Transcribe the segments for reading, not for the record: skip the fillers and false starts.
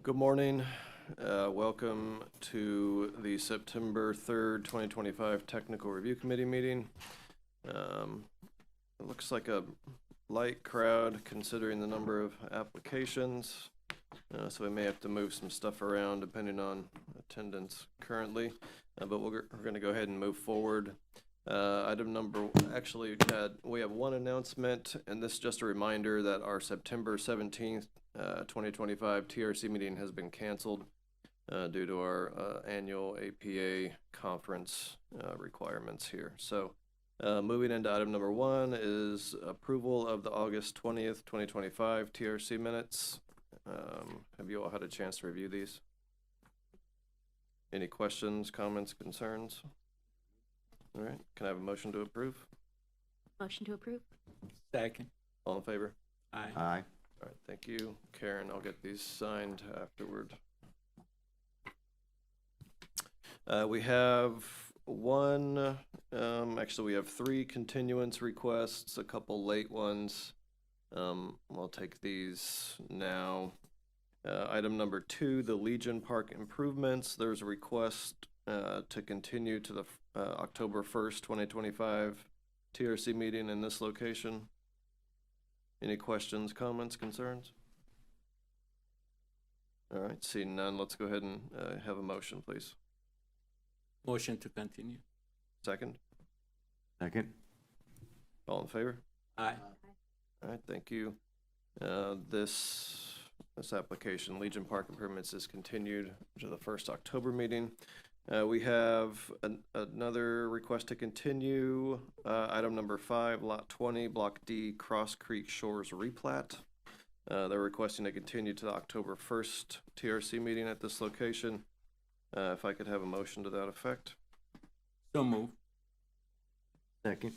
Good morning. Welcome to the September 3rd, 2025 Technical Review Committee meeting. It looks like a light crowd considering the number of applications, so we may have to move some stuff around depending on attendance currently, but we're going to go ahead and move forward. Item number, actually, we have one announcement, and this is just a reminder that our September 17th 2025 TRC meeting has been canceled due to our annual APA conference requirements here. So moving into item number one is approval of the August 20th, 2025 TRC minutes. Have you all had a chance to review these? Any questions, comments, concerns? All right, can I have a motion to approve? Motion to approve. Second. All in favor? Aye. Aye. All right, thank you, Karen. I'll get these signed afterward. We have one, actually we have three continuance requests, a couple late ones. I'll take these now. Item number 2, the Legion Park improvements. There's a request to continue to the October 1st, 2025 TRC meeting in this location. Any questions, comments, concerns? All right, seeing none, let's go ahead and have a motion, please. Motion to continue. Second, Second. all in favor? Aye. All right, thank you. This application, Legion Park Improvements, is continued to the first October meeting. We have another request to continue, item number 5, lot 20, block D, Cross Creek Shores replat. They're requesting to continue to the October 1st TRC meeting at this location. If I could have a motion to that effect. So move. Second.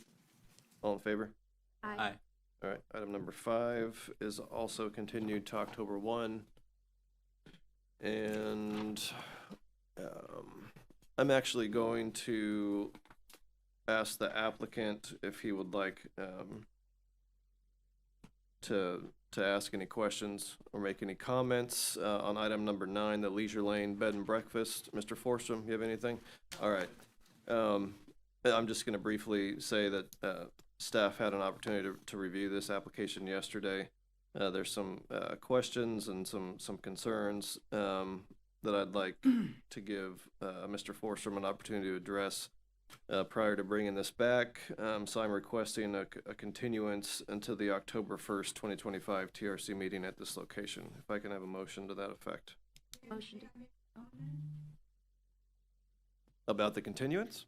All in favor? Aye. All right, item number 5 is also continued to October 1. And I'm actually going to ask the applicant if he would like to ask any questions or make any comments on item number 9, the Leisure Lane Bed and Breakfast. Mr. Forstrom, you have anything? All right. I'm just going to briefly say that staff had an opportunity to review this application yesterday. There's some questions and some concerns that I'd like to give Mr. Forstrom an opportunity to address prior to bringing this back. So I'm requesting a continuance until the October 1st, 2025 TRC meeting at this location. If I can have a motion to that effect. Motion to About the continuance?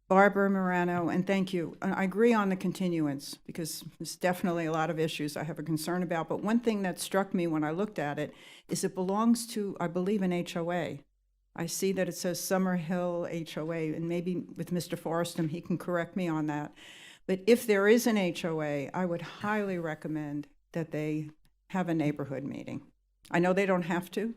Barbara Morano, and thank you. I agree on the continuance because there's definitely a lot of issues I have a concern about. But one thing that struck me when I looked at it is it belongs to, I believe, an HOA. I see that it says Summerhill HOA, and maybe with Mr. Forstrom, he can correct me on that. But if there is an HOA, I would highly recommend that they have a neighborhood meeting. I know they don't have to,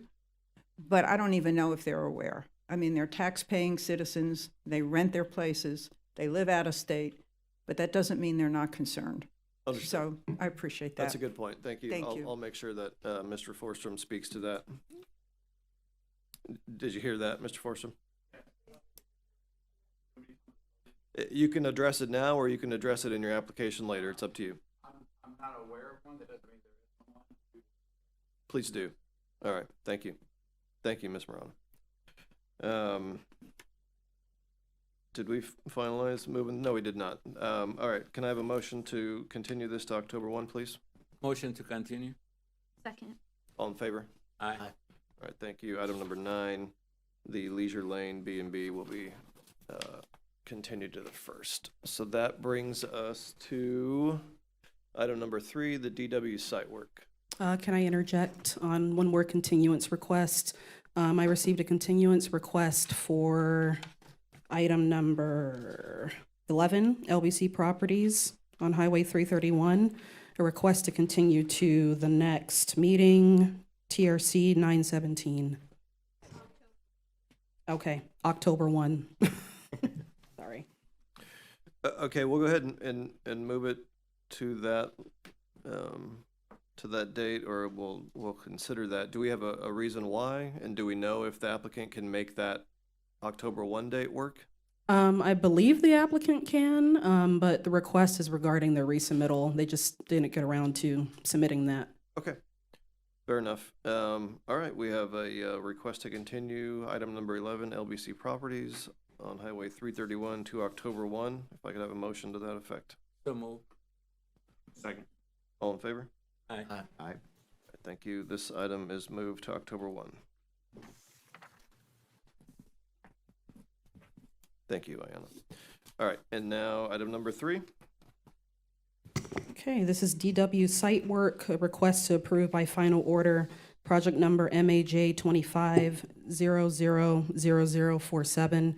but I don't even know if they're aware. I mean, they're tax-paying citizens, they rent their places, they live out of state, but that doesn't mean they're not concerned. Understood. So I appreciate that. That's a good point. Thank you. Thank you. I'll make sure that Mr. Forstrom speaks to that. Did you hear that, Mr. Forstrom? You can address it now, or you can address it in your application later. It's up to you. I'm not aware of one. That doesn't mean there is one. Please do. All right. Thank you. Thank you, Ms. Morano. Did we finalize moving? No, we did not. All right. Can I have a motion to continue this to October 1, please? Motion to continue. second. All in favor? Aye. All right. Thank you. Item number 9, the Leisure Lane B&B will be continued to the 1st. So that brings us to item number 3, the DW site work. Can I interject on one more continuance request? I received a continuance request for item number 11, LBC Properties on Highway 331, a request to continue to the next meeting, TRC 917. Okay, October 1. Sorry. Okay, we'll go ahead and move it to that date, or we'll consider that. Do we have a reason why, and do we know if the applicant can make that October 1 date work? I believe the applicant can, but the request is regarding their resubmittal. They just didn't get around to submitting that. Okay, fair enough. All right, we have a request to continue item number 11, LBC Properties on Highway 331 to October 1. If I could have a motion to that effect. So move. Second. All in favor? Aye. Aye. Thank you. This item is moved to October 1. Thank you, Ayanna. All right, and now item number 3. Okay, this is DW Site Work, a request to approve by final order, project number MAJ 25000047.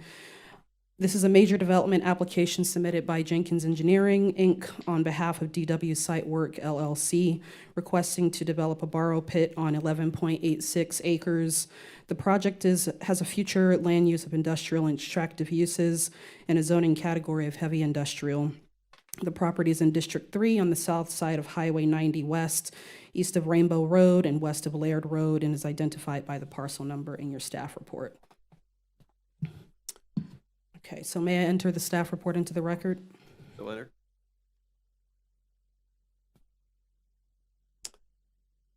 This is a major development application submitted by Jenkins Engineering, Inc. on behalf of DW Site Work LLC, requesting to develop a borrow pit on 11.86 acres. The project has a future land use of industrial and extractive uses and a zoning category of heavy industrial. The property is in District 3 on the south side of Highway 90 West, east of Rainbow Road and west of Laird Road, and is identified by the parcel number in your staff report. Okay, so may I enter the staff report into the record? So entered.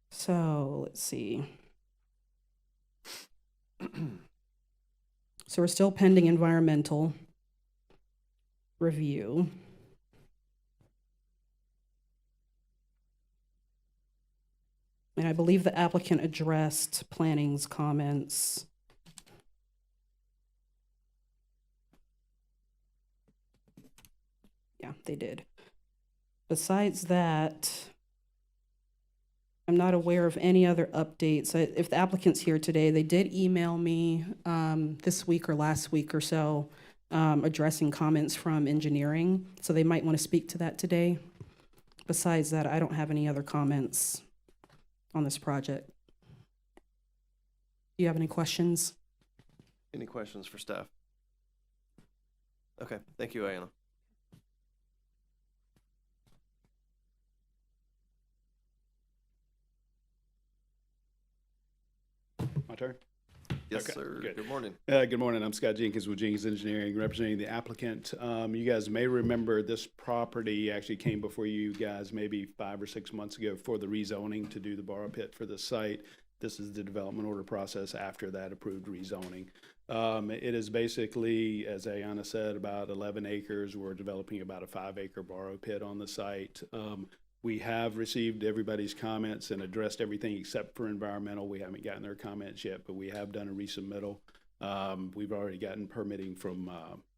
So, let's see. So we're still pending environmental review. And I believe the applicant addressed planning's comments. Yeah, they did. Besides that, I'm not aware of any other updates. If the applicant's here today, they did email me this week or last week or so addressing comments from engineering, so they might want to speak to that today. Besides that, I don't have any other comments on this project. Do you have any questions? Any questions for staff? Okay, thank you, Ayanna. My turn? Yes, Okay, sir. good. Good morning. Good morning. I'm Scott Jenkins with Jenkins Engineering, representing the applicant. You guys may remember this property actually came before you guys maybe 5 or 6 months ago for the rezoning to do the borrow pit for the site. This is the development order process after that approved rezoning. It is basically, as Ayanna said, about 11 acres. We're developing about a 5-acre borrow pit on the site. We have received everybody's comments and addressed everything except for environmental. We haven't gotten their comments yet, but we have done a resubmittal. We've already gotten permitting from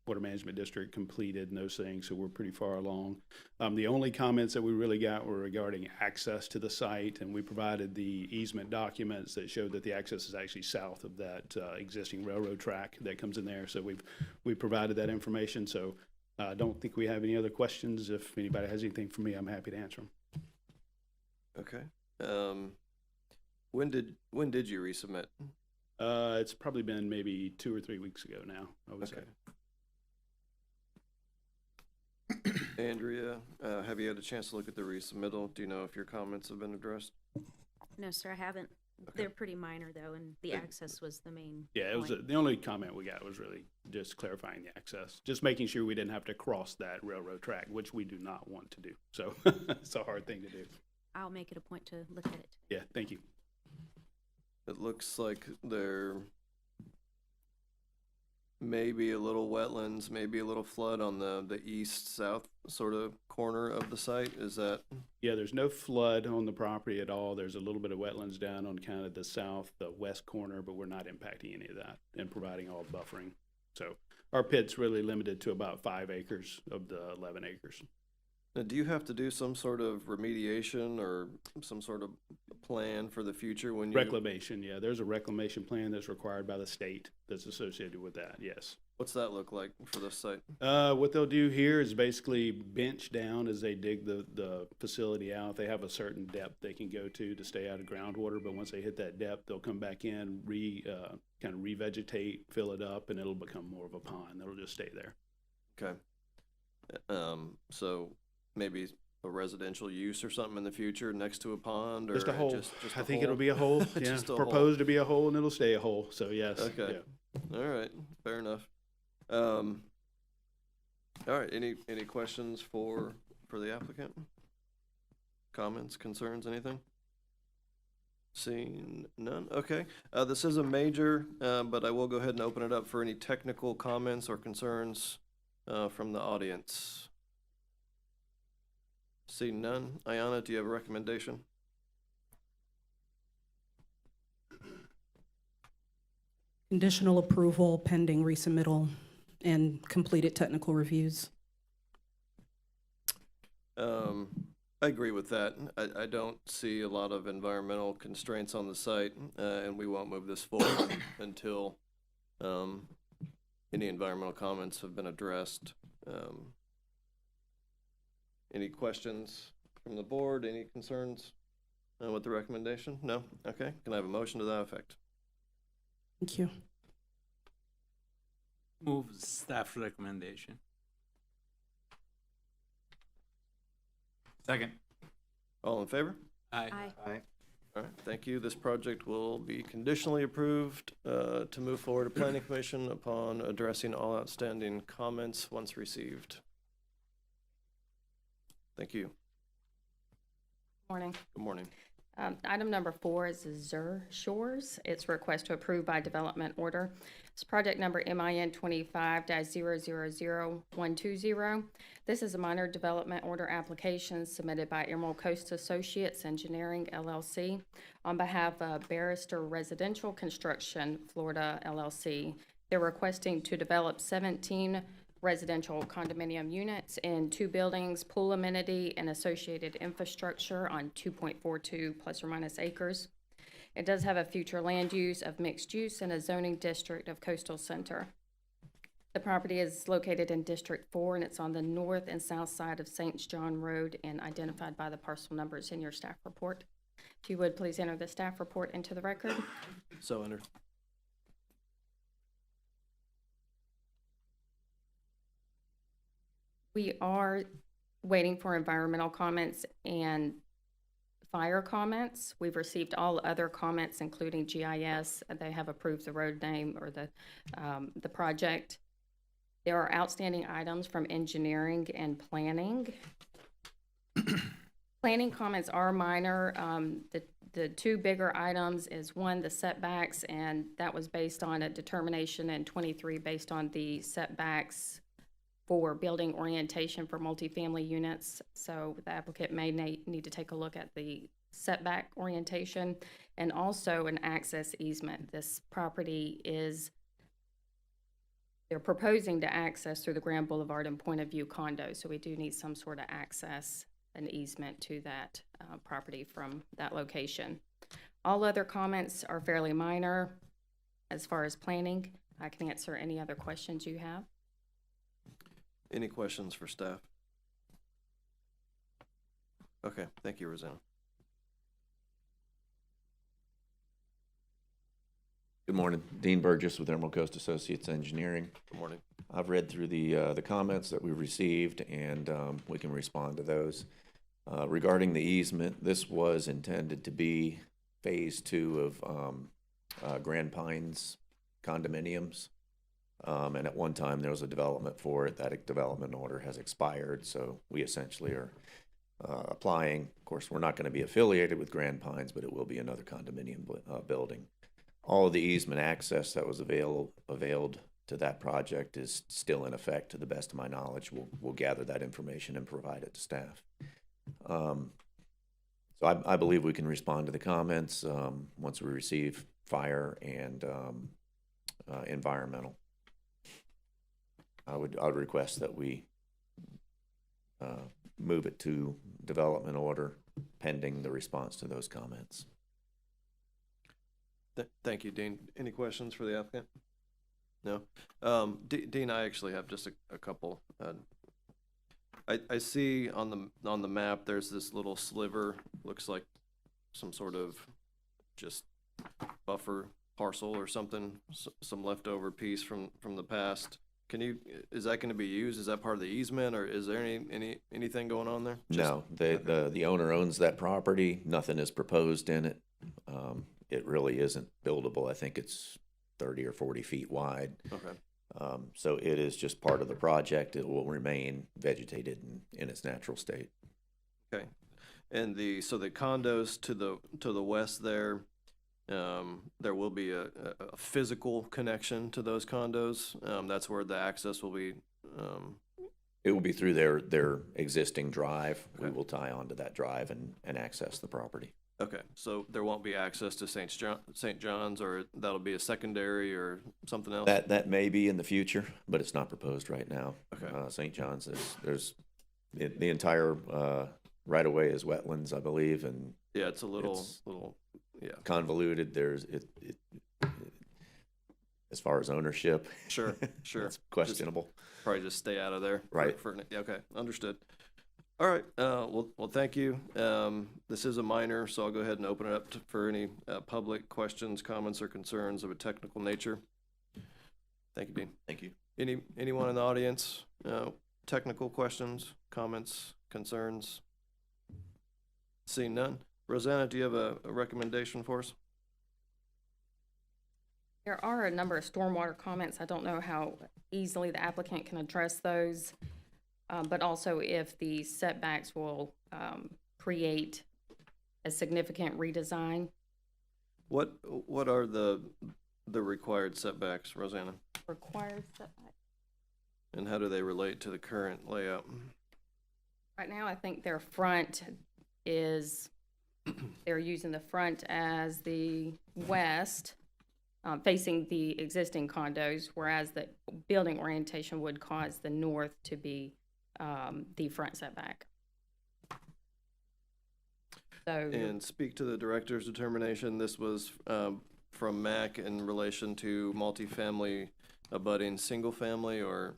Water Management District completed and those things, so we're pretty far along. The only comments that we really got were regarding access to the site, and we provided the easement documents that showed that the access is actually south of that existing railroad track that comes in there. So we've provided that information. So I don't think we have any other questions. If anybody has anything for me, I'm happy to answer them. Okay. When did you resubmit? It's probably been maybe 2 or 3 weeks ago now, I would say. Andrea, have you had a chance to look at the resubmittal? Do you know if your comments have been addressed? No, sir, I haven't. Okay. They're pretty minor, though, and the Good. access was the main Yeah, it was point. the only comment we got was really just clarifying the access, just making sure we didn't have to cross that railroad track, which we do not want to do. So it's a hard thing to do. I'll make it a point to look at it. Yeah, thank you. It looks like there may be a little wetlands, maybe a little flood on the east-south sort of corner of the site. Is that? Yeah, there's no flood on the property at all. There's a little bit of wetlands down on kind of the south, the west corner, but we're not impacting any of that and providing all buffering. So our pit's really limited to about 5 acres of the 11 acres. Now, do you have to do some sort of remediation or some sort of plan for the future when you? Reclamation, yeah, there's a reclamation plan that's required by the state that's associated with that, yes. What's that look like for this site? What they'll do here is basically bench down as they dig the facility out. They have a certain depth they can go to stay out of groundwater, but once they hit that depth, they'll come back in, kind of revegetate, fill it up, and it'll become more of a pond. It'll just stay there. Okay. So maybe a residential use or something in the future next to a pond, or Just a hole. just I a think hole? it'll be a hole, yeah, Just a hole. proposed to be a hole, and it'll stay a hole, so yes. Okay. yeah. All right, fair enough. All right, any questions for the applicant? Comments, concerns, anything? Seeing none, okay. This is a major, but I will go ahead and open it up for any technical comments or concerns from the audience. Seeing none. Ayana, do you have a recommendation? Conditional approval pending resubmittal and completed technical reviews. I agree with that. I don't see a lot of environmental constraints on the site, and we won't move this forward until any environmental comments have been addressed. Any questions from the board? Any concerns with the recommendation? No? Okay. Can I have a motion to that effect? Thank you. Move staff recommendation. Second. All in favor? Aye. Aye. All right, thank you. This project will be conditionally approved to move forward to Planning Commission upon addressing all outstanding comments once received. Thank you. Morning. Good morning. Item number 4 is Zur Shores. It's a request to approve by development order. It's project number MIN 25-000120. This is a minor development order application submitted by Emerald Coast Associates Engineering LLC on behalf of Barrister Residential Construction Florida LLC. They're requesting to develop 17 residential condominium units in 2 buildings, pool amenity, and associated infrastructure on 2.42 plus or minus acres. It does have a future land use of mixed use in a zoning district of Coastal Center. The property is located in District 4, and it's on the north and south side of St. John Road and identified by the parcel numbers in your staff report. If you would, please enter the staff report into the record. So entered. We are waiting for environmental comments and fire comments. We've received all other comments, including GIS. They have approved the road name or the project. There are outstanding items from engineering and planning. Planning comments are minor. The 2 bigger items is 1, the setbacks, and that was based on a determination in 23 based on the setbacks for building orientation for multifamily units. So the applicant may need to take a look at the setback orientation and also an access easement. This property they're proposing to access through the Grand Boulevard and Point of View condos. So we do need some sort of access, an easement to that property from that location. All other comments are fairly minor as far as planning. I can answer any other questions you have. Any questions for staff? Okay, thank you, Rosanna. Good morning, Dean Burgess with Emerald Coast Associates Engineering. Good morning. I've read through the comments that we received, and we can respond to those. Regarding the easement, this was intended to be phase 2 of Grand Pines condominiums. And at one time, there was a development for it. That development order has expired, so we essentially are applying. Of course, we're not going to be affiliated with Grand Pines, but it will be another condominium building. All of the easement access that was availed to that project is still in effect, to the best of my knowledge. We'll gather that information and provide it to staff. So I believe we can respond to the comments once we receive fire and environmental. I would request that we move it to development order pending the response to those comments. Thank you, Dean. Any questions for the applicant? No? Dean, I actually have just a couple. I see on the map, there's this little sliver, looks like some sort of just buffer parcel or something, some leftover piece from the past. Is that gonna be used? Is that part of the easement, or is there anything going on there? No, the owner owns that property. Nothing is proposed in it. It really isn't buildable. I think it's 30 or 40 feet wide. Okay. So it is just part of the project. It will remain vegetated in its natural state. Okay. And so the condos to the west there, there will be a physical connection to those condos. That's where the access will be. It will be through their existing drive. We Okay. will tie onto that drive and access the property. Okay, so there won't be access to St. John's, or that'll be a secondary or something else? That may be in the future, but it's not proposed right now. Okay. St. John's, there's the entire right of way is wetlands, I believe, and Yeah, it's a little, It's- yeah, convoluted. There's as far as ownership, sure, sure. it's questionable. Probably just stay out of there. Right. Yeah, okay, understood. All right, well, thank you. This is a minor, so I'll go ahead and open it up for any public questions, comments, or concerns of a technical nature. Thank you, Dean. Thank you. Anyone in the audience, technical questions, comments, concerns? Seeing none. Rosanna, do you have a recommendation for us? There are a number of stormwater comments. I don't know how easily the applicant can address those, but also if the setbacks will create a significant redesign. What are the required setbacks, Rosanna? Required setback. And how do they relate to the current layout? Right now, I think their front is, they're using the front as the west, facing the existing condos, whereas the building orientation would cause the north to be the front setback. So, And speak to the director's determination. This was from MAC in relation to multifamily abutting single family, or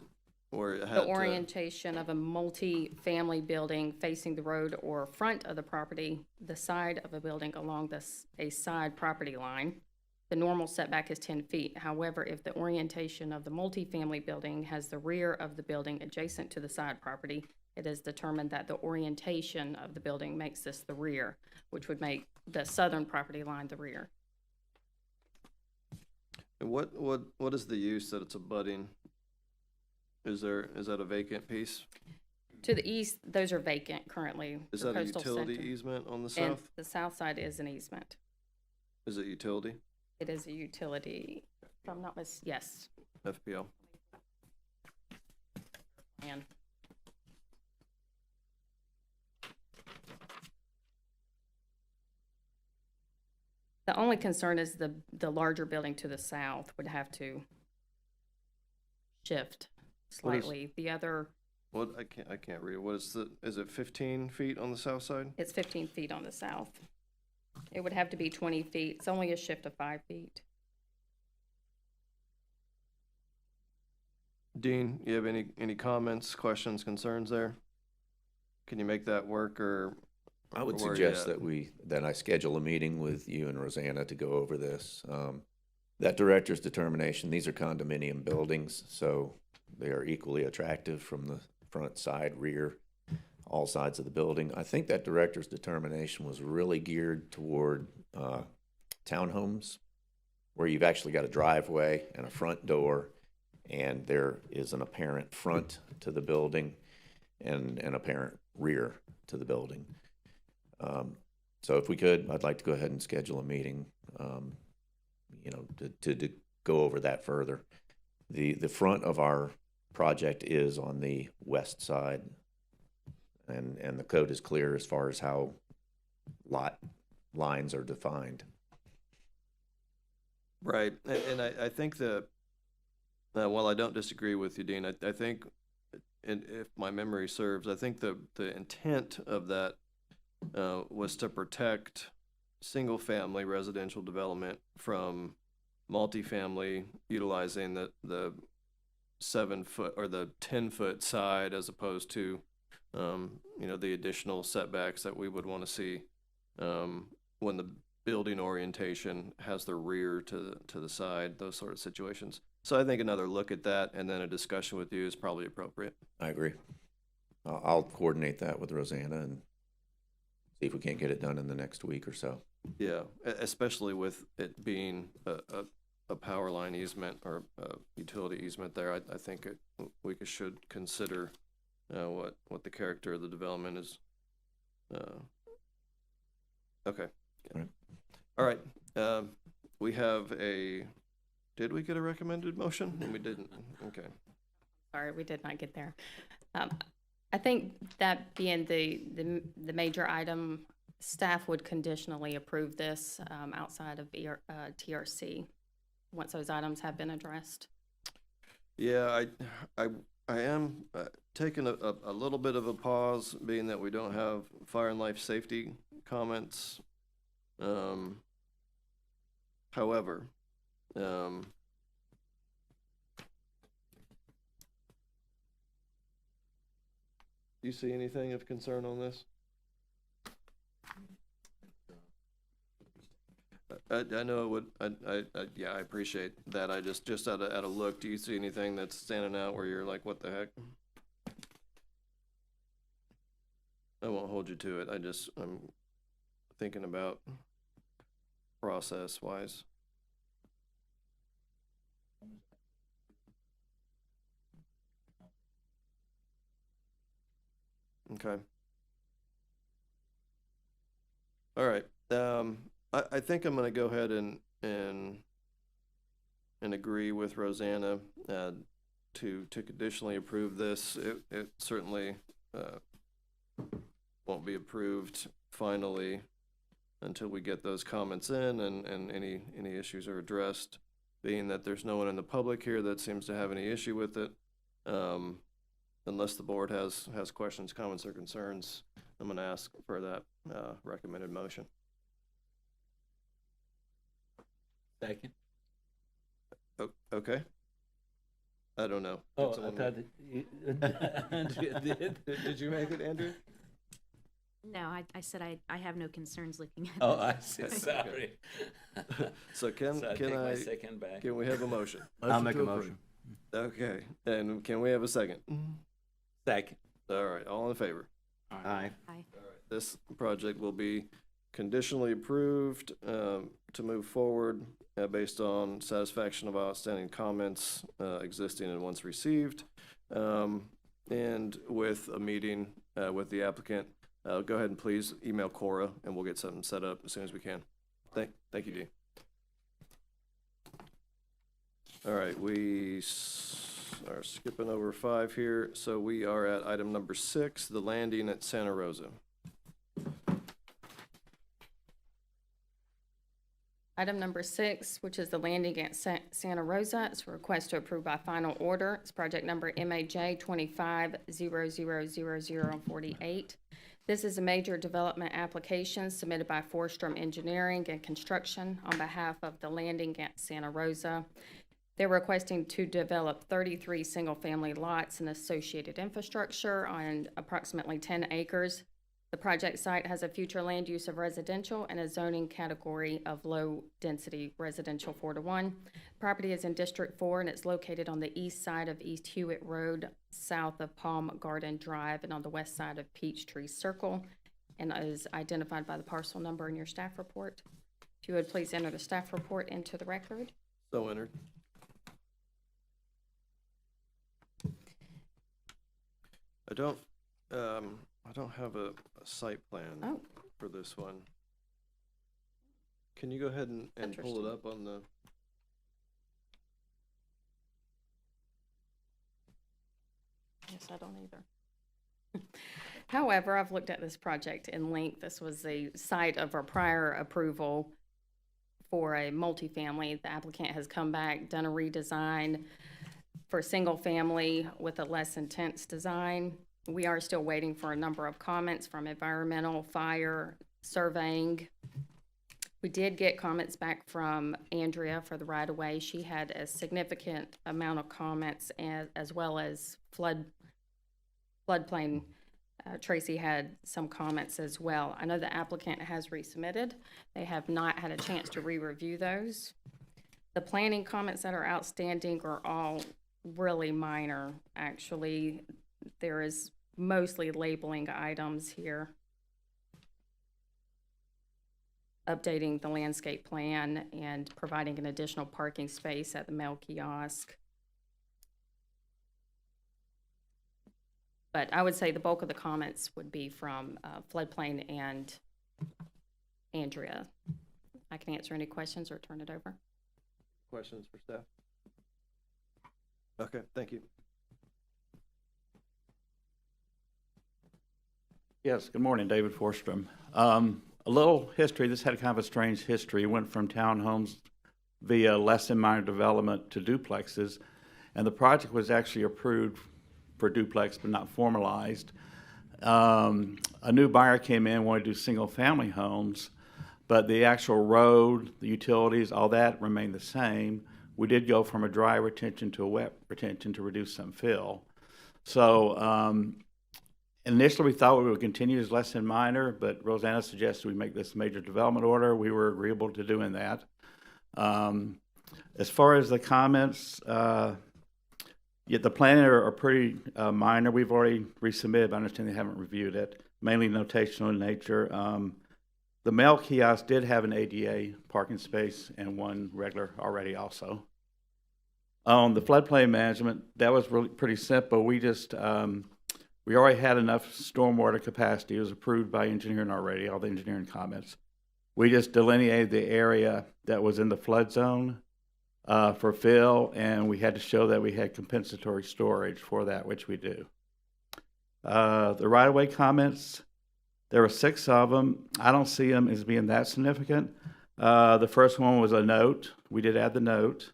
it had the to- orientation of a multi-family building facing the road or front of the property, the side of a building along a side property line. The normal setback is 10 feet. However, if the orientation of the multifamily building has the rear of the building adjacent to the side property, it is determined that the orientation of the building makes this the rear, which would make the southern property line the rear. And what is the use that it's abutting? Is that a vacant piece? To the east, those are vacant currently. Is the that a coastal utility sector. easement on the And south? the south side is an easement. Is it utility? It is a utility, if I'm not yes. FPL? And the only concern is the larger building to the south would have to shift What is- slightly. The other, What, I can't read. What is it 15 feet on the south side? it's 15 feet on the south. It would have to be 20 feet. It's only a shift of 5 feet. Dean, you have any comments, questions, concerns there? Can you make that work, or? I would Where are you suggest at? that I schedule a meeting with you and Rosanna to go over this. That director's determination, these are condominium buildings, so they are equally attractive from the front, side, rear, all sides of the building. I think that director's determination was really geared toward townhomes, where you've actually got a driveway and a front door, and there is an apparent front to the building and an apparent rear to the building. So if we could, I'd like to go ahead and schedule a meeting, to go over that further. The front of our project is on the west side, and the code is clear as far as how lot lines are defined. Right, and I think that, while I don't disagree with you, Dean, I think, and if my memory serves, I think the intent of that was to protect single-family residential development from multifamily utilizing the 7-foot or the 10-foot side as opposed to, the additional setbacks that we would want to see when the building orientation has the rear to the side, those sort of situations. So I think another look at that and then a discussion with you is probably appropriate. I agree. I'll coordinate that with Rosanna and see if we can't get it done in the next week or so. Yeah, especially with it being a power line easement or a utility easement there, I think we should consider what the character of the development is. Okay. Right. All right. We have did we get a recommended motion? We didn't. Okay. Sorry, we did not get there. I think that being the major item, staff would conditionally approve this outside of TRC once those items have been addressed. Yeah, I am taking a little bit of a pause, being that we don't have fire and life safety comments. However, do you see anything of concern on this? I know it would. Yeah, I appreciate that. I just at a look. Do you see anything that's standing out where you're like, what the heck? I won't hold you to it. I'm thinking about process wise. Okay. All right. I think I'm going to go ahead and agree with Rosanna to conditionally approve this. It certainly won't be approved finally until we get those comments in and any issues are addressed. Being that there's no one in the public here that seems to have any issue with it, unless the board has questions, comments, or concerns, I'm going to ask for that recommended motion. Second. Okay. I don't know. Oh, Did I someone thought that Andrea did. Did you make it, Andrew? No, I said I have no concerns looking at Oh, this. I see, sorry. So can So I take my I second back. can we have a motion? I'll make a motion. Okay. And can we have a second? Second. All right. All in favor? Aye. Aye. This project will be conditionally approved to move forward based on satisfaction of outstanding comments existing and once received, and with a meeting with the applicant. Go ahead and please email Cora and we'll get something set up as soon as we can. Thank you, Dee. All right, we are skipping over 5 here, so we are at item number 6, the landing at Santa Rosa. Item number 6, which is the landing at Santa Rosa, it's a request to approve by final order. It's project number MAJ 25000048. This is a major development application submitted by Forstrom Engineering and Construction on behalf of the landing at Santa Rosa. They're requesting to develop 33 single-family lots and associated infrastructure on approximately 10 acres. The project site has a future land use of residential and a zoning category of low-density residential 4-1. Property is in District 4 and it's located on the east side of East Hewitt Road, south of Palm Garden Drive, and on the west side of Peachtree Circle, and is identified by the parcel number in your staff report. If you would please enter the staff report into the record. So entered. I don't have a site plan for this one. Can you go ahead and pull it up on the? Yes, I don't either. However, I've looked at this project in length. This was the site of our prior approval for a multifamily. The applicant has come back, done a redesign for single family with a less intense design. We are still waiting for a number of comments from environmental, fire, surveying, We did get comments back from Andrea for the right-of-way. She had a significant amount of comments as well as floodplain. Tracy had some comments as well. I know the applicant has resubmitted. They have not had a chance to re-review those. The planning comments that are outstanding are all really minor, actually. There is mostly labeling items here. Updating the landscape plan and providing an additional parking space at the mail kiosk. But I would say the bulk of the comments would be from floodplain and Andrea. I can answer any questions or turn it over. Questions for staff? Okay, thank you. Yes, good morning, David Forstrom. A little history, this had kind of a strange history. It went from townhomes via less than minor development to duplexes, and the project was actually approved for duplex but not formalized. A new buyer came in, wanted to do single-family homes, but the actual road, the utilities, all that remained the same. We did go from a dry retention to a wet retention to reduce some fill. So initially, we thought we would continue as less than minor, but Rosanna suggested we make this major development order. We were agreeable to doing that. As far as the comments, yeah, the planning are pretty minor. We've already resubmitted, but I understand they haven't reviewed it, mainly notational in nature. The mail kiosk did have an ADA parking space and one regular already also. On the floodplain management, that was really pretty simple. We just we already had enough stormwater capacity. It was approved by engineering already, all the engineering comments. We just delineated the area that was in the flood zone for fill, and we had to show that we had compensatory storage for that, which we do. The right-of-way comments, there were 6 of them. I don't see them as being that significant. The first one was a note. We did add the note.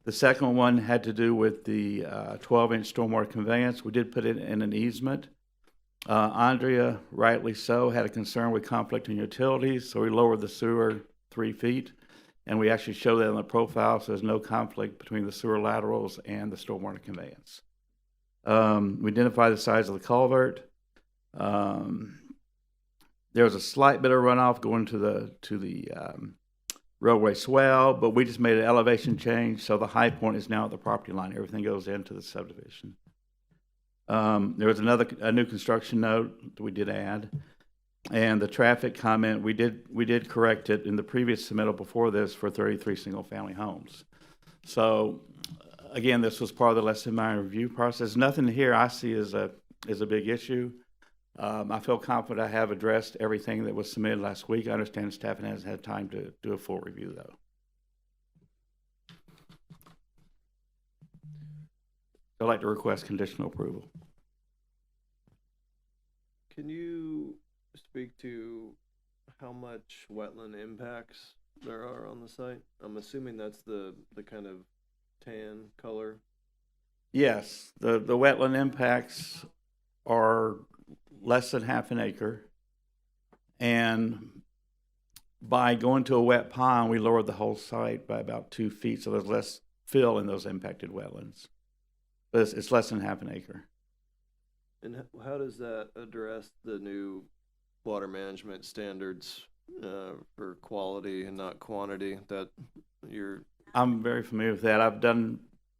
The second one had to do with the 12-inch stormwater conveyance. We did put it in an easement. Andrea, rightly so, had a concern with conflict in utilities, so we lowered the sewer 3 feet, and we actually show that on the profile, so there's no conflict between the sewer laterals and the stormwater conveyance. We identified the size of the culvert. There was a slight bit of runoff going to the roadway swell, but we just made an elevation change, so the high point is now at the property line. Everything goes into the subdivision. There was a new construction note that we did add, and the traffic comment, we did correct it in the previous submittal before this for 33 single-family homes. So again, this was part of the less than minor review process. Nothing here I see as a big issue. I feel confident I have addressed everything that was submitted last week. I understand staff hasn't had time to do a full review, though. I'd like to request conditional approval. Can you speak to how much wetland impacts there are on the site? I'm assuming that's the kind of tan color. Yes, the wetland impacts are less than half an acre, and by going to a wet pond, we lowered the whole site by about 2 feet, so there's less fill in those impacted wetlands. But it's less than half an acre. And how does that address the new water management standards for quality and not quantity that you're... I'm very familiar with that. I've done,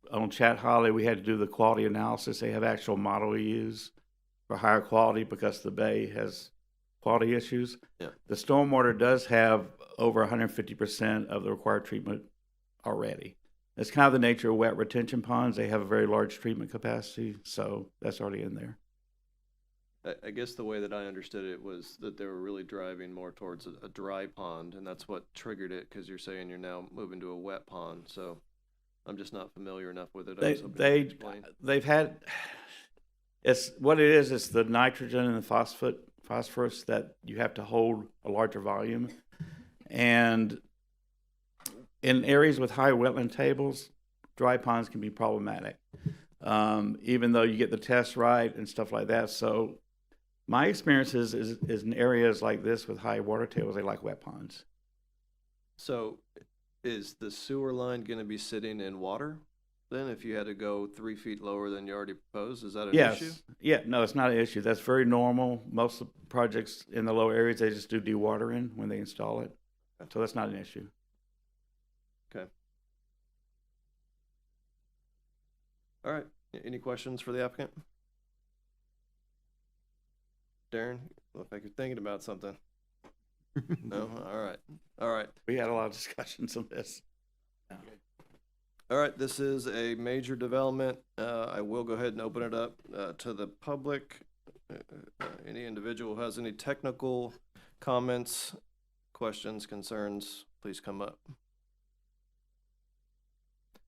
on Chat Holly, we had to do the quality analysis. They have actual model we use for higher quality because the bay has quality issues. Yeah. The stormwater does have over 150% of the required treatment already. It's kind of the nature of wet retention ponds. They have a very large treatment capacity, so that's already in there. I guess the way that I understood it was that they were really driving more towards a dry pond, and that's what triggered it, because you're saying you're now moving to a wet pond. So I'm just not familiar enough with it. They've had, it's what it is. It's the nitrogen and the phosphorus that you have to hold a larger volume, and in areas with high wetland tables, dry ponds can be problematic, even though you get the test right and stuff like that. So my experience is in areas like this with high water tables, they like wet ponds. So is the sewer line gonna be sitting in water then if you had to go 3 feet lower than you already proposed? Is that an Yes. issue? Yeah, no, it's not an issue. That's very normal. Most of the projects in the low areas, they just do dewatering when they install it. So that's not an issue. All right, any questions for the applicant? Darren, look like you're thinking about something. No, all right. We had a lot of discussions on this. All right, this is a major development. I will go ahead and open it up to the public. Any individual who has any technical comments, questions, concerns, please come up.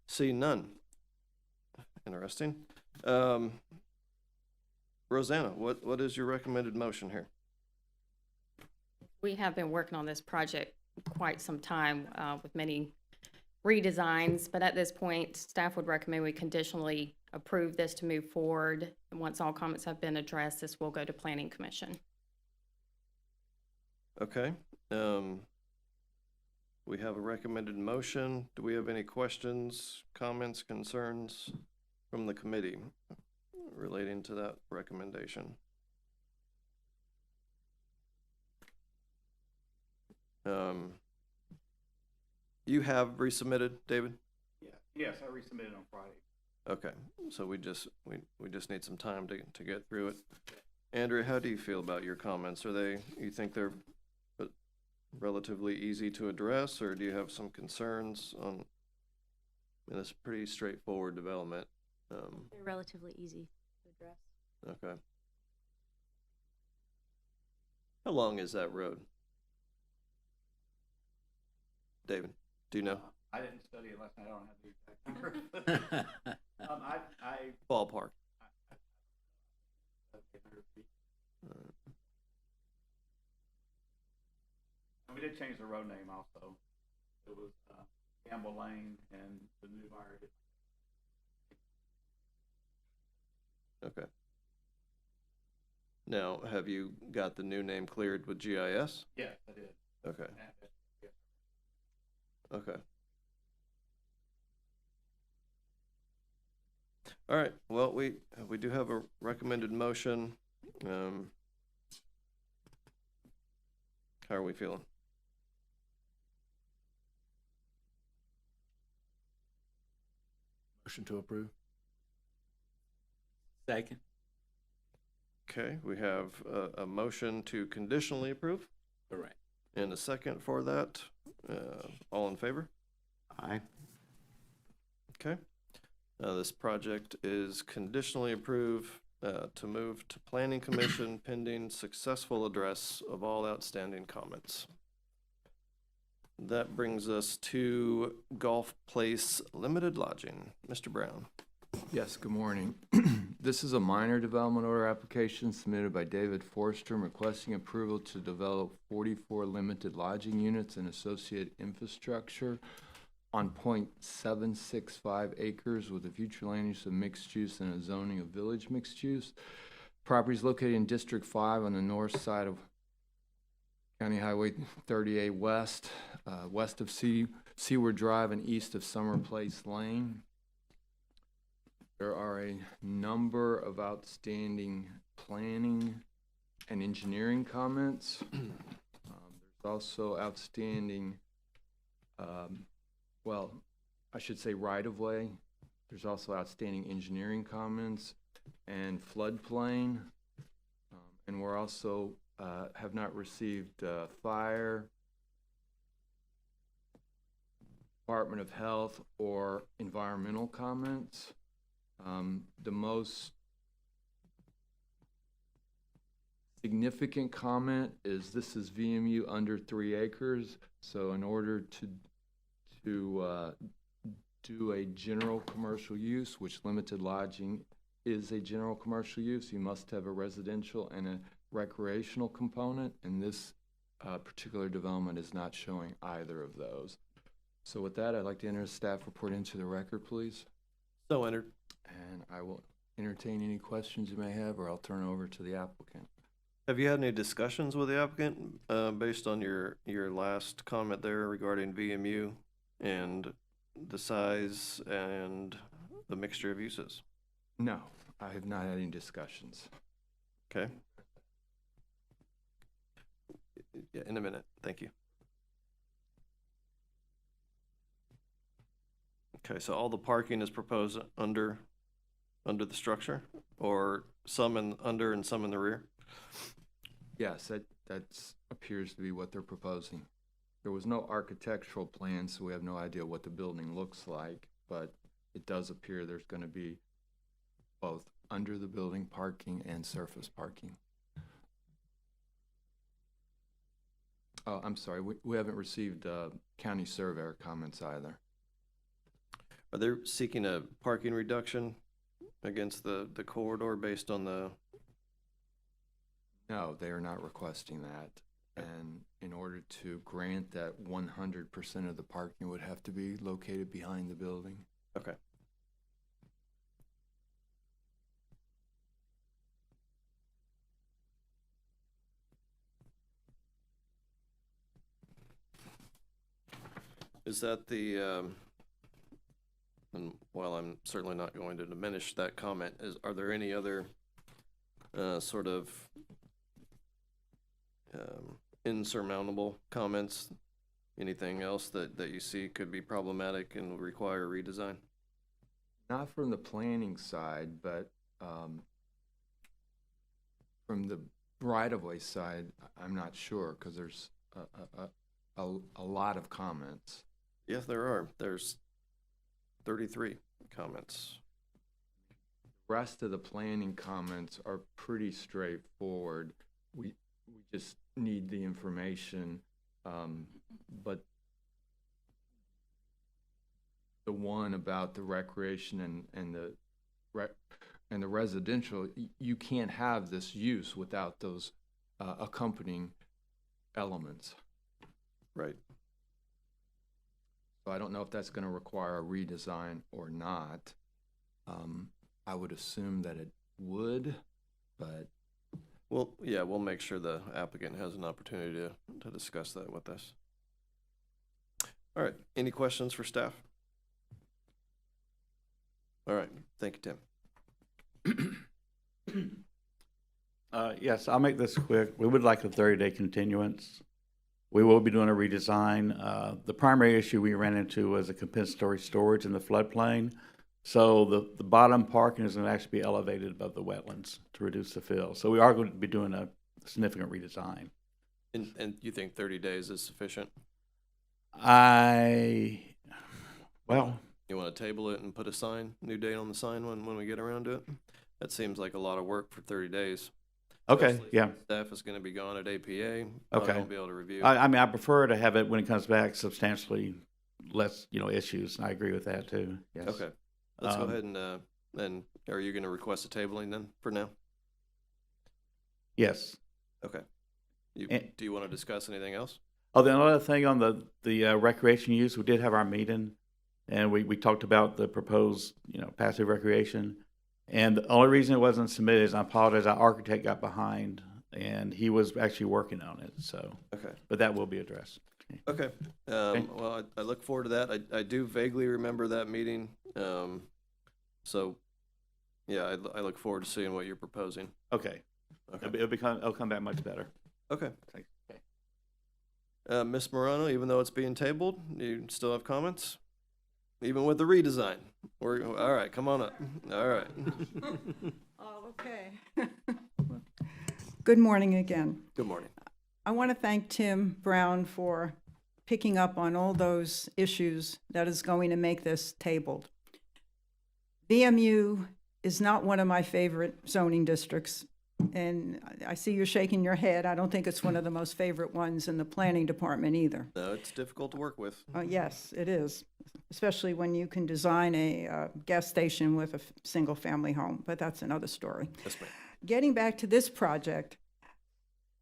See none. Interesting. Rosanna, what is your recommended motion here? We have been working on this project quite some time with many redesigns, but at this point, staff would recommend we conditionally approve this to move forward. And once all comments have been addressed, this will go to Planning Commission. Okay. We have a recommended motion. Do we have any questions, comments, concerns from the committee relating to that recommendation? You have resubmitted, David? Yes, I resubmitted on Friday. Okay, so we just need some time to get through it. Andrea, how do you feel about your comments? You think they're relatively easy to address, or do you have some concerns on, I mean, it's pretty straightforward development. They're relatively easy to address. Okay. How long is that road? David, do you know? I didn't study it last night. I don't have the exact number. I Ballpark. We did change the road name also. It was Campbell Lane and the new buyer. Okay. Now, have you got the new name cleared with GIS? Yes, I did. Okay, okay. All right, well, we do have a recommended motion. How are we feeling? Motion to approve. Second. Okay, we have a motion to conditionally approve Correct. and a second for that. All in favor? Aye. Okay. This project is conditionally approved to move to Planning Commission pending successful address of all outstanding comments. That brings us to Golf Place Limited Lodging. Mr. Brown. Yes, good morning. This is a minor development order application submitted by David Forstrom requesting approval to develop 44 limited lodging units and associated infrastructure on .765 acres with a future land use of mixed use and a zoning of village mixed use. Property is located in District 5 on the north side of County Highway 30A west, west of Seaward Drive and east of Summer Place Lane. There are a number of outstanding planning and engineering comments. There's also outstanding, well, I should say right-of-way. There's also outstanding engineering comments and floodplain. And we're also have not received fire, Department of Health, or environmental comments. The most significant comment is this is VMU under 3 acres. So in order to do a general commercial use, which limited lodging is a general commercial use, you must have a residential and a recreational component, and this particular development is not showing either of those. So with that, I'd like to enter a staff report into the record, please. So entered. And I will entertain any questions you may have, or I'll turn it over to the applicant. Have you had any discussions with the applicant, based on your last comment there regarding VMU and the size and the mixture of uses? No, I have not had any discussions. Okay. Yeah, in a minute. Thank you. Okay, so all the parking is proposed under the structure, or some under and some in the rear? Yes, that's appears to be what they're proposing. There was no architectural plan, so we have no idea what the building looks like, but it does appear there's going to be both under the building parking and surface parking. Oh, I'm sorry, we haven't received county surveyor comments either. Are they seeking a parking reduction against the corridor based on the? No, they are not requesting that. And in order to grant that, 100% of the parking would have to be located behind the building. Okay. Is that the, and while I'm certainly not going to diminish that comment, are there any other sort of insurmountable comments? Anything else that you see could be problematic and will require redesign? Not from the planning side, but from the right-of-way side, I'm not sure, because there's a lot of comments. Yes, there are. There's 33 comments. Rest of the planning comments are pretty straightforward. We just need the information, but the one about the recreation and the residential, you can't have this use without those accompanying elements. Right. So I don't know if that's going to require a redesign or not. I would assume that it would, but. Well, yeah, we'll make sure the applicant has an opportunity to discuss that with us. All right, any questions for staff? All right, thank you, Tim. Yes, I'll make this quick. We would like a 30-day continuance. We will be doing a redesign. The primary issue we ran into was a compensatory storage in the floodplain. So the bottom parking is going to actually be elevated above the wetlands to reduce the fill. So we are going to be doing a significant redesign. And you think 30 days is sufficient? Well. You want to table it and put a new date on the sign when we get around to it? That seems like a lot of work for 30 days. Okay, Especially yeah. Staff is going to be gone at APA. Okay. Won't be able to review. I mean, I prefer to have it when it comes back substantially less, issues. And I agree with that too. Yes. Okay. Let's go ahead and are you going to request a tabling then for now? Yes. Okay. And- Do you want to discuss anything else? Oh, then another thing on the recreation use, we did have our meeting, and we talked about the proposed, passive recreation. And the only reason it wasn't submitted is, I apologize, our architect got behind, and he was actually working on it. So, Okay. but that will be addressed. Okay. Well, I look forward to that. I do vaguely remember that meeting. So, yeah, I look forward to seeing what you're proposing. Okay. Okay. It'll come back much better. Okay. Thanks. Ms. Morano, even though it's being tabled, you still have comments? Even with the redesign? All right, come on up. All right. Oh, okay. Good morning again. Good morning. I want to thank Tim Brown for picking up on all those issues that is going to make this tabled. VMU is not one of my favorite zoning districts, and I see you're shaking your head. I don't think it's one of the most favorite ones in the planning department either. No, it's difficult to work with. Yes, it is, especially when you can design a gas station with a single-family home, but that's another story. Yes, ma'am. Getting back to this project,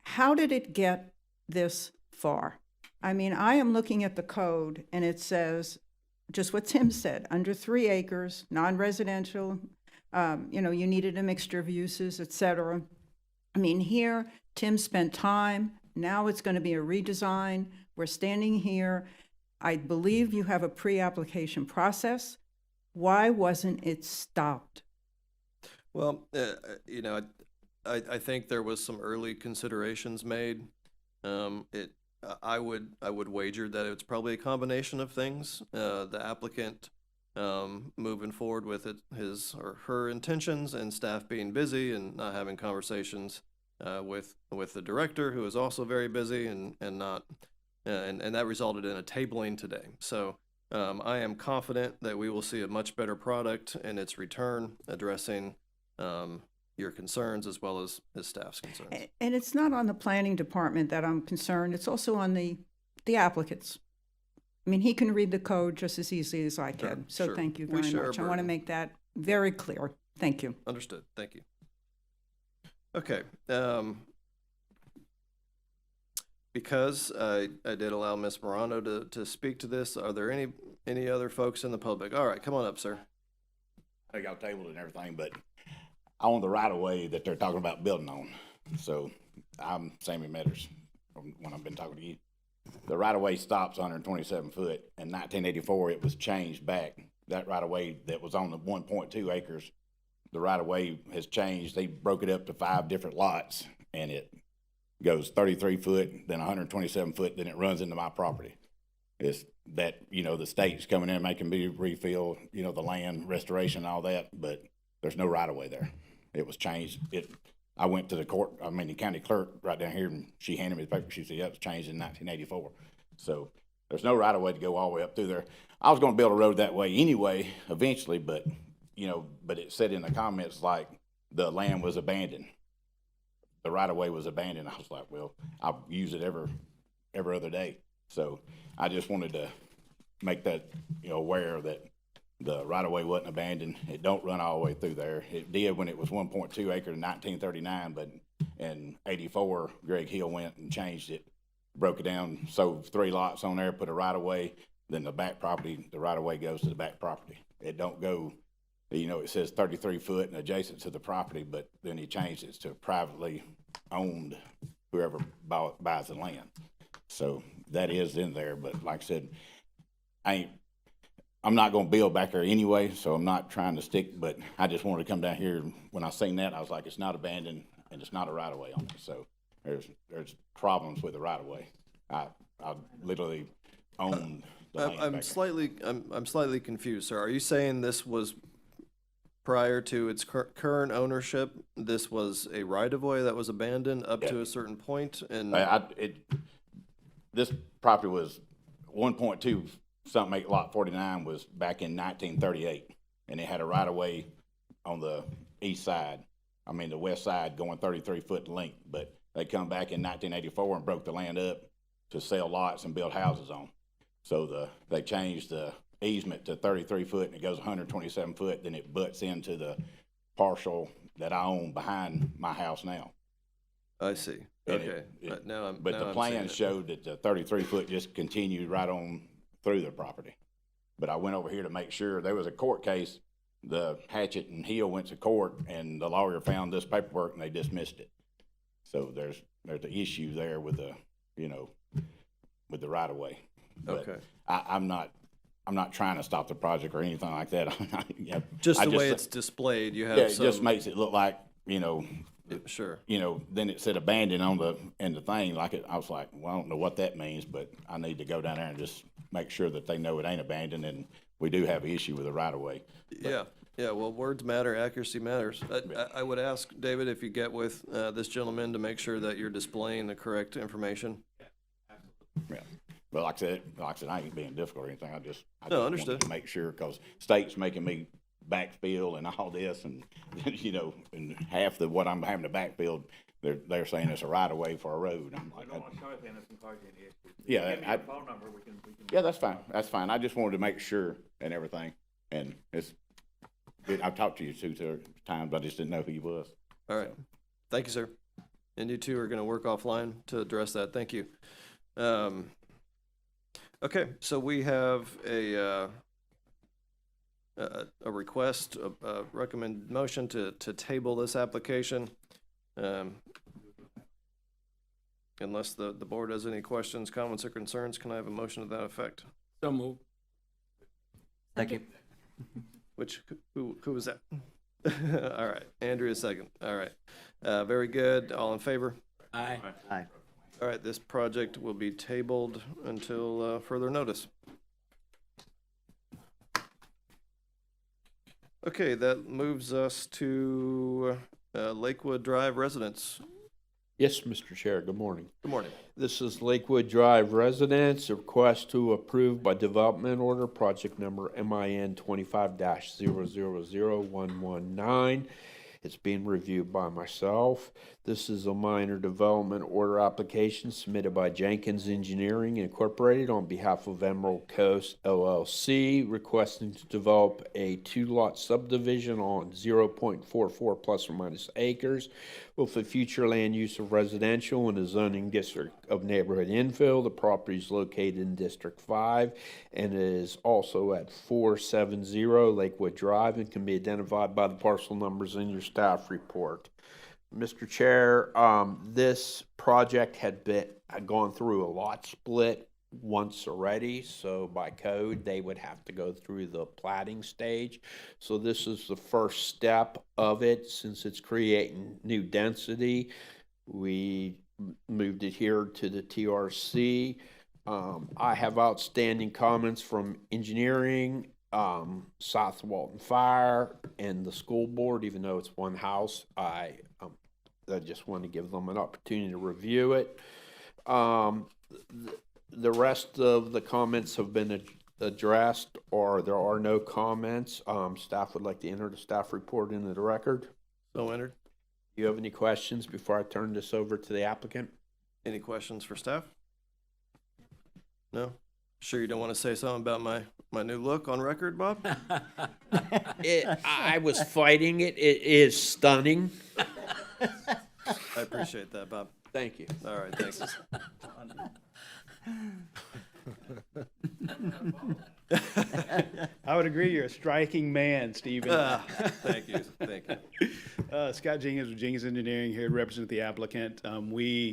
how did it get this far? I mean, I am looking at the code, and it says just what Tim said, under 3 acres, non-residential, you needed a mixture of uses, et cetera. I mean, here, Tim spent time, now it's going to be a redesign. We're standing here. I believe you have a pre-application process. Why wasn't it stopped? Well, you know, I think there was some early considerations made. I would wager that it's probably a combination of things. The applicant moving forward with his or her intentions, and staff being busy and not having conversations with the director, who is also very busy, and not and that resulted in a tabling today. So I am confident that we will see a much better product in its return, addressing your concerns as well as staff's concerns. And it's not on the planning department that I'm concerned, it's also on the applicants. I mean, he can read the code just as easily as I can, so sure. thank you We very share a much. I want to burden. make that very clear. Thank you. Understood. Thank you. Okay. Because I did allow Ms. Morano to speak to this, are there any other folks in the public? All right, come on up, sir. They got tabled and everything, but I own the right of way that they're talking about building on. So I'm Sammy Metters when I've been talking to you. The right of way stops 127 foot. In 1984, it was changed back. That right of way that was on the 1.2 acres, the right of way has changed. They broke it up to 5 different lots, and it goes 33 foot, then 127 foot, then it runs into my property. It's that, you know, the state's coming in making me refill, you know, the land restoration and all that, but there's no right of way there. It was changed. I went to the county clerk right down here, and she handed me the paper. She said, yeah, it was changed in 1984. So there's no right of way to go all the way up through there. I was gonna build a road that way anyway, eventually, but, you know, but it said in the comments like the land was abandoned. The right of way was abandoned. I was like, well, I'll use it every other day. So I just wanted to make that, you know, aware that the right of way wasn't abandoned. It don't run all the way through there. It did when it was 1.2 acres in 1939, but in 84, Greg Hill went and changed it, broke it down, sold 3 lots on there, put a right of way. Then the back property, the right of way goes to the back property. It don't go, you know, it says 33 foot and adjacent to the property, but then he changed it to privately owned, whoever buys the land. So that is in there, but like I said, I'm not gonna build back there anyway, so I'm not trying to stick, but I just wanted to come down here. When I seen that, I was like, it's not abandoned and it's not a right of way on it. So there's problems with the right of way. I literally own the land I'm back slightly confused, sir. Are you saying this was prior to its current ownership? This was a right of way that was abandoned up to a certain point, and this property was 1.2 something acre, lot 49 was back in 1938, and it had a right of way on the east side. I mean the west side going 33 foot length, but they come back in 1984 and broke the land up to sell lots and build houses on. So they changed the easement to 33 foot and it goes 127 foot, then it butts into the parcel that I own behind my house now. I see. And Okay, but now I'm. But now the I'm plan seeing it. showed that the 33 foot just continued right on through the property. But I went over here to make sure. There was a court case. The Hatchett and Hill went to court, and the lawyer found this paperwork, and they dismissed it. So there's an issue there with the, you know, with the right of way. But Okay. I'm not trying to stop the project or anything like that. Just I the way it's displayed, you have yeah, it some. just makes it look like, you know, Sure. you know, then it said abandoned on the thing, like I was like, well, I don't know what that means, but I need to go down there and just make sure that they know it ain't abandoned, and we do have an issue with the right of way. Yeah, well, words matter, accuracy matters. I would ask, David, if you get with this gentleman to make sure that you're displaying the correct information. Yeah. But like I said, I ain't being difficult or anything. I just understood. wanted to make sure, because state's making me backfill and all this, and you know, and half the what I'm having to backfill, they're saying it's a right of way for a road. I'm like, yeah, phone number, we can. yeah, that's fine. That's fine. I just wanted to make sure and everything, and I've talked to you 2 times, but I just didn't know who you was. All right. Thank you, sir. And you two are going to work offline to address that. Thank you. Okay, so we have a request, a recommended motion to table this application. Unless the board has any questions, comments, or concerns, can I have a motion to that effect? So move. Second. Who was that? All right, Andrea second. All right. Very good. All in favor? Aye. Aye. All right, this project will be tabled until further notice. Okay, that moves us to Lakewood Drive residents. Yes, Mr. Chair, good morning. Good morning. This is Lakewood Drive residents, a request to approve by development order, project number MIN 25-000119. It's being reviewed by myself. This is a minor development order application submitted by Jenkins Engineering Incorporated on behalf of Emerald Coast LLC, requesting to develop a 2-lot subdivision on 0.44 plus or minus acres with a future land use of residential in a zoning district of neighborhood infill. The property is located in District 5 and is also at 470 Lakewood Drive and can be identified by the parcel numbers in your staff report. Mr. Chair, this project had gone through a lot split once already, so by code, they would have to go through the platting stage. So this is the first step of it. Since it's creating new density, we moved it here to the TRC. I have outstanding comments from engineering, South Walton Fire, and the school board. Even though it's one house, I just want to give them an opportunity to review it. The rest of the comments have been addressed, or there are no comments. Staff would like to enter the staff report into the record. So entered. Do you have any questions before I turn this over to the applicant? Any questions for staff? No? Sure you don't want to say something about my new look on record, Bob? I was fighting it. It is stunning. I appreciate that, Bob. Thank you. All right, thanks. I would agree, you're a striking man, Stephen. Thank you, thank you. Scott Jenkins with Jenkins Engineering here to represent the applicant.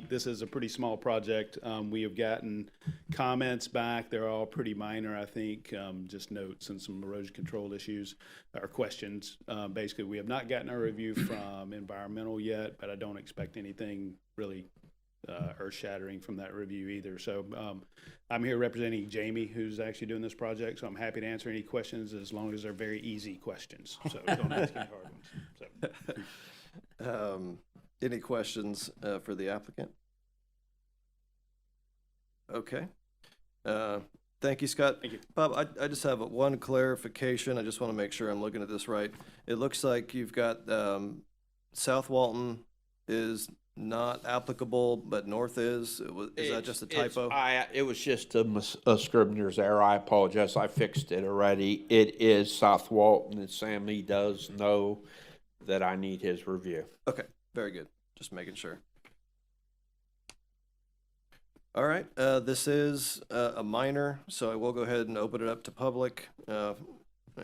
This is a pretty small project. We have gotten comments back. They're all pretty minor, I think, just notes and some erosion control issues or questions. Basically, we have not gotten a review from environmental yet, but I don't expect anything really earth-shattering from that review either. So I'm here representing Jamie, who's actually doing this project, so I'm happy to answer any questions as long as they're very easy questions. So don't ask any hard ones. So. Any questions for the applicant? Okay. Thank you, Scott. Thank you. Bob, I just have one clarification. I just want to make sure I'm looking at this right. It looks like you've got South Walton is not applicable, but North is. Is that just a typo? It was just a Scribner's error. I apologize. I fixed it already. It is South Walton, and Sammy does know that I need his review. Okay, very good. Just making sure. All right, this is a minor, so I will go ahead and open it up to public.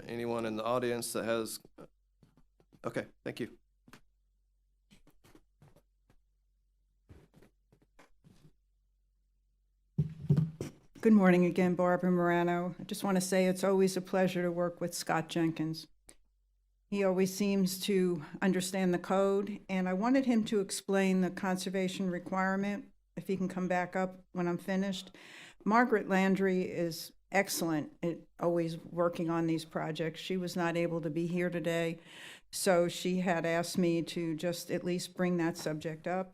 Anyone in the audience that has... Okay, thank you. Good morning again, Barbara Morano. I just want to say it's always a pleasure to work with Scott Jenkins. He always seems to understand the code, and I wanted him to explain the conservation requirement, if he can come back up when I'm finished. Margaret Landry is excellent at always working on these projects. She was not able to be here today, so she had asked me to just at least bring that subject up.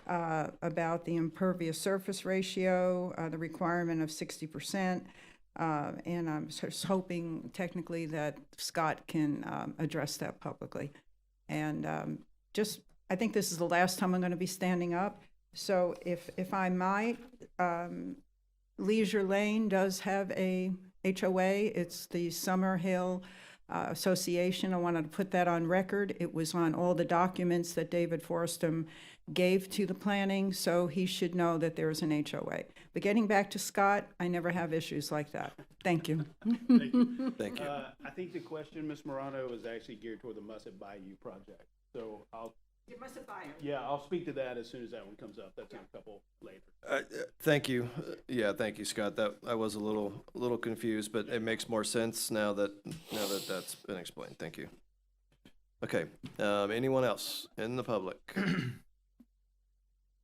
About the impervious surface ratio, the requirement of 60%, and I'm just hoping technically that Scott can address that publicly. And I think this is the last time I'm going to be standing up. So if I might, Leisure Lane does have a HOA. It's the Summer Hill Association. I wanted to put that on record. It was on all the documents that David Forstum gave to the planning, so he should know that there is an HOA. But getting back to Scott, I never have issues like that. Thank you. Thank you. Thank you. I think the question, Ms. Morano, is actually geared toward the Musset Bayou project. So I'll Yeah, I'll speak to that as soon as that one comes up. That's in a couple later. Thank you. Yeah, thank you, Scott. That, I was a little confused, but it makes more sense now that that's been explained. Thank you. Okay, anyone else in the public?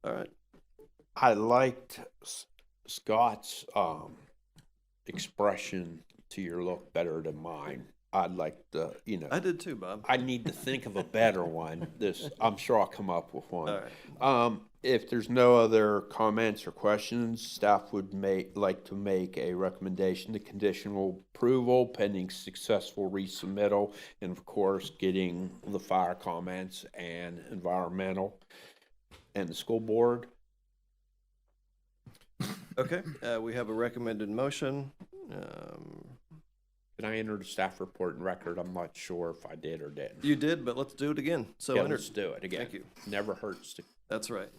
All right. I liked Scott's expression to your look better than mine. I'd like to, I did too, Bob. I need to think of a better one. I'm sure I'll come up with one. All right. If there's no other comments or questions, staff would like to make a recommendation to conditional approval pending successful resubmittal, and of course, getting the fire comments and environmental and the school board. Okay, we have a recommended motion. Can I enter the staff report and record? I'm not sure if I did or didn't. You did, but let's do it again. So Yeah, enter. let's do it again. Thank you. Never hurts to. That's right.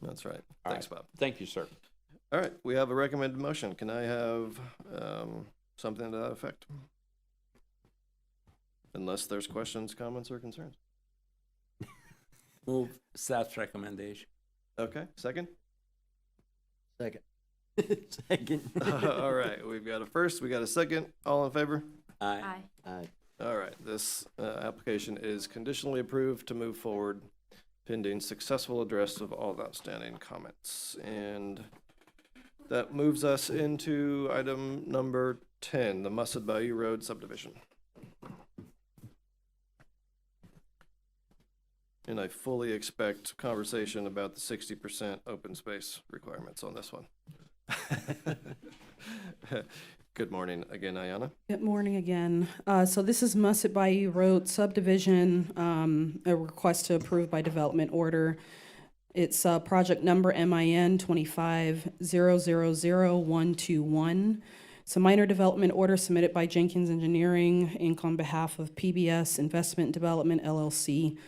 That's right. All Thanks, right. Bob. Thank you, sir. All right, we have a recommended motion. Can I have something to that effect? Unless there's questions, comments, or concerns. Move staff's recommendation. Okay, second? Second. Second. All right, we've got a first, we got a second. All in favor? Aye. Aye. Aye. All right, this application is conditionally approved to move forward pending successful address of all outstanding comments. And that moves us into item number 10, the Musset Bayou Road subdivision. And I fully expect conversation about the 60% open space requirements on this one. Good morning again, Ayana. Good morning again. So this is Musset Bayou Road subdivision, a request to approve by development order. It's project number MIN 25000121. It's a minor development order submitted by Jenkins Engineering, Inc. on behalf of PBS Investment Development LLC,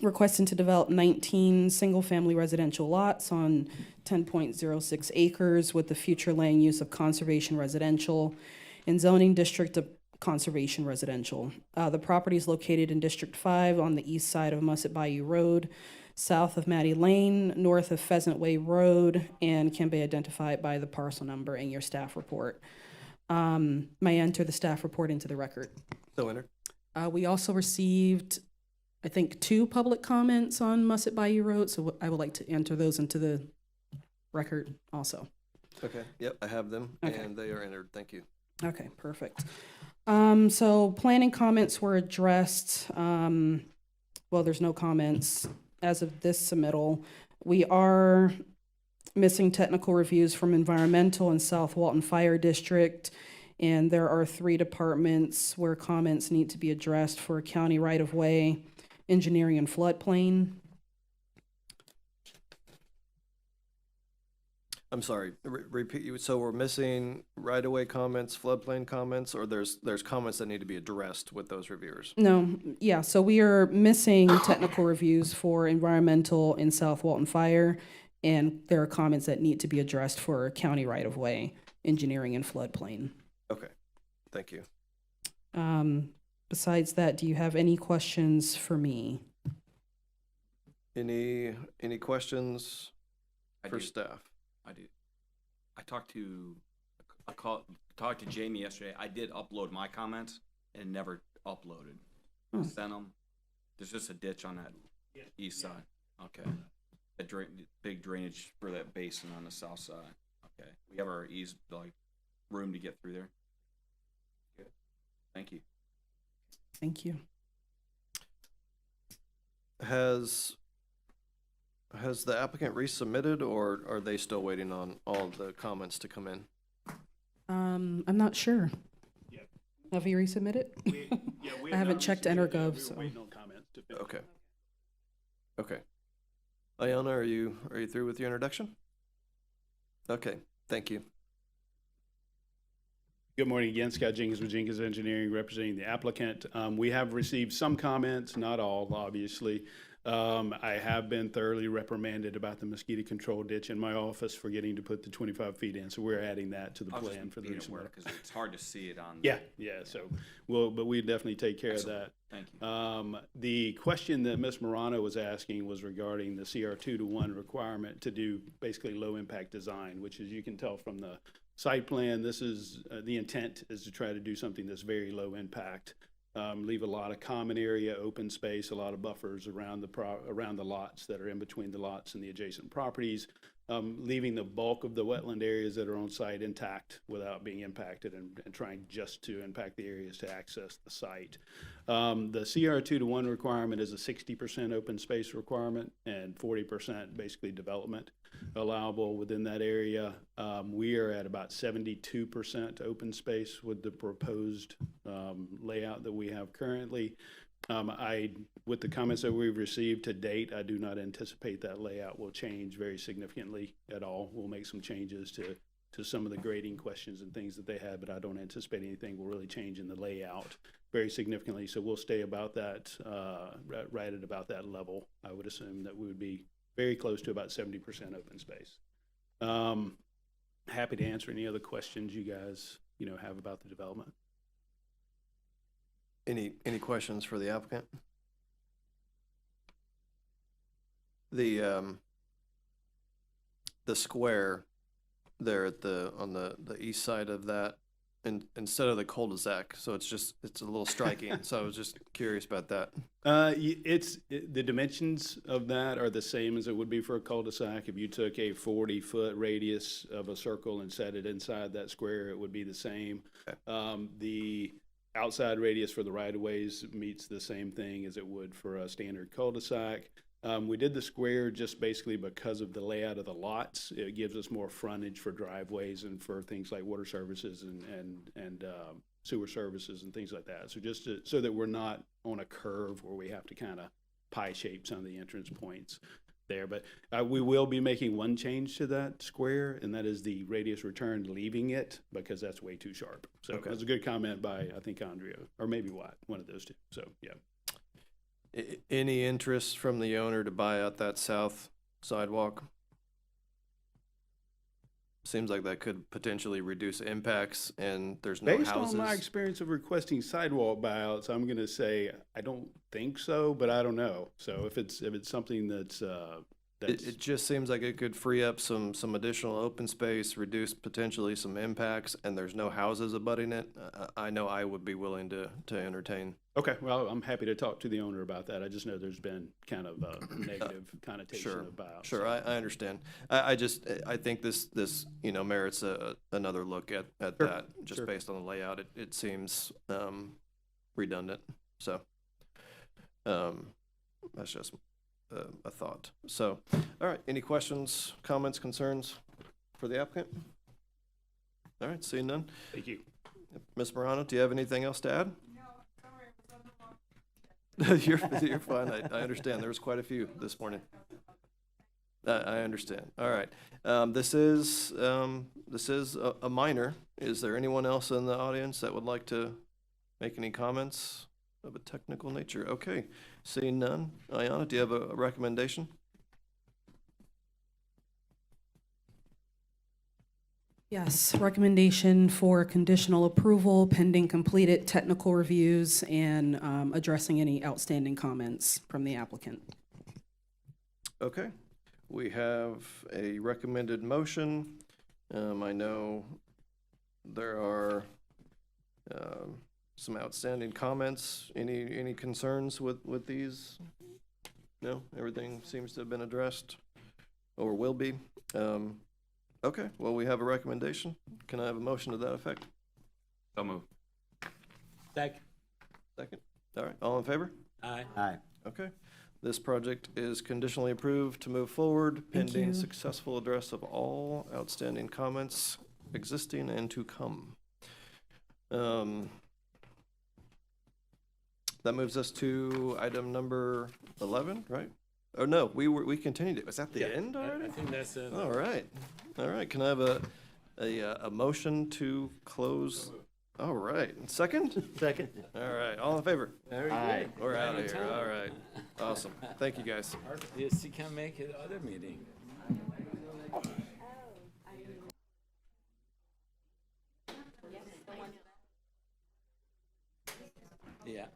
requesting to develop 19 single-family residential lots on 10.06 acres with the future land use of conservation residential and zoning district of conservation residential. The property is located in District 5 on the east side of Musset Bayou Road, south of Matty Lane, north of Pheasant Way Road, and can be identified by the parcel number in your staff report. May I enter the staff report into the record? So entered. We also received, I think, 2 public comments on Musset Bayou Road, so I would like to enter those into the record also. Okay, yep, I have them, Okay. and they are entered. Thank you. Okay, perfect. So planning comments were addressed. Well, there's no comments as of this submittal. We are missing technical reviews from Environmental and South Walton Fire District, and there are 3 departments where comments need to be addressed for county right-of-way, engineering, and floodplain. I'm sorry, repeat you. So we're missing right-of-way comments, floodplain comments, or there's comments that need to be addressed with those reviewers? No, yeah, so we are missing technical reviews for environmental and South Walton Fire, and there are comments that need to be addressed for county right-of-way, engineering, and floodplain. Okay, thank you. Besides that, do you have any questions for me? Any questions I for do. staff? I do. I talked to Jamie yesterday. I did upload my comments and never uploaded. Hmm. Sent them. There's just a ditch on that east side. Okay. A big drainage for that basin on the south side. Okay. We have our room to get through there. Good. Thank you. Thank you. Has the applicant resubmitted, or are they still waiting on all the comments to come in? I'm not sure. Yeah. Have you resubmitted? I haven't checked EnerGov, so. Waiting on comments to finish. Okay. Okay. Ayana, are you through with your introduction? Okay, thank you. Good morning again, Scott Jenkins with Jenkins Engineering, representing the applicant. We have received some comments, not all, obviously. I have been thoroughly reprimanded about the mosquito control ditch in my office, forgetting to put the 25 feet in, so we're adding that to the I was plan just for the being resubmit. aware, because it's hard to see it on. Yeah, so, but we definitely take care of that. Thank you. The question that Ms. Morano was asking was regarding the CR 2-to-1 requirement to do basically low-impact design, which, as you can tell from the site plan, this is, the intent is to try to do something that's very low impact. Leave a lot of common area, open space, a lot of buffers around the lots that are in between the lots and the adjacent properties, leaving the bulk of the wetland areas that are on site intact without being impacted, and trying just to impact the areas to access the site. The CR 2-to-1 requirement is a 60% open space requirement and 40% basically development allowable within that area. We are at about 72% open space with the proposed layout that we have currently. With the comments that we've received to date, I do not anticipate that layout will change very significantly at all. We'll make some changes to some of the grading questions and things that they had, but I don't anticipate anything will really change in the layout very significantly. So we'll stay about that, right at about that level. I would assume that we would be very close to about 70% open space. Happy to answer any other questions you guys, have about the development. Any questions for the applicant? The square there on the east side of that, and instead of the cul-de-sac, so it's a little striking. So I was just curious about that. The dimensions of that are the same as it would be for a cul-de-sac. If you took a 40-foot radius of a circle and set it inside that square, it would be the same. Okay. The outside radius for the right-of-ways meets the same thing as it would for a standard cul-de-sac. We did the square just basically because of the layout of the lots. It gives us more frontage for driveways and for things like water services and sewer services and things like that. So just so that we're not on a curve where we have to kind of pie shape some of the entrance points there. But we will be making one change to that square, and that is the radius return, leaving it because that's way too sharp. So Okay. That's a good comment by, I think, Andrea, or maybe Watt, one of those two. So, yeah. Any interest from the owner to buy out that south sidewalk? Seems like that could potentially reduce impacts, and there's no Based houses. on my experience of requesting sidewalk buyouts, I'm going to say I don't think so, but I don't know. So if it's something that's It just seems like it could free up some additional open space, reduce potentially some impacts, and there's no houses abutting it. I know I would be willing to entertain. okay. Well, I'm happy to talk to the owner about that. I just know there's been kind of a negative connotation Sure, of buyouts. sure, I understand. I think this merits another look at that, just sure. based on the layout. It seems redundant, so that's just a thought. So, all right, any questions, comments, concerns for the applicant? All right, seeing none. Thank you. Ms. Morano, do you have anything else to add? No, sorry. You're fine. I understand. There was quite a few this morning. I understand. All right. This is a minor. Is there anyone else in the audience that would like to make any comments of a technical nature? Okay. Seeing none. Ayana, do you have a recommendation? Yes, recommendation for conditional approval pending completed technical reviews and addressing any outstanding comments from the applicant. Okay. We have a recommended motion. I know there are some outstanding comments. Any concerns with these? No, everything seems to have been addressed or will be. Okay, well, we have a recommendation. Can I have a motion to that effect? So move. Second. Second. All right, all in favor? Aye. Aye. Okay. This project is conditionally approved to move forward Thank pending you. successful address of all outstanding comments existing and to come. That moves us to item number 11, right? Oh, no, we continued it. Was that the end already? I think that's it. All right. All right. Can I have a motion to close? All right, and second? Second. All right, all in favor? Very Aye. good. We're Right out on of here, time. all right. Awesome, thank you guys. Yes, you can make it other meeting. Yeah.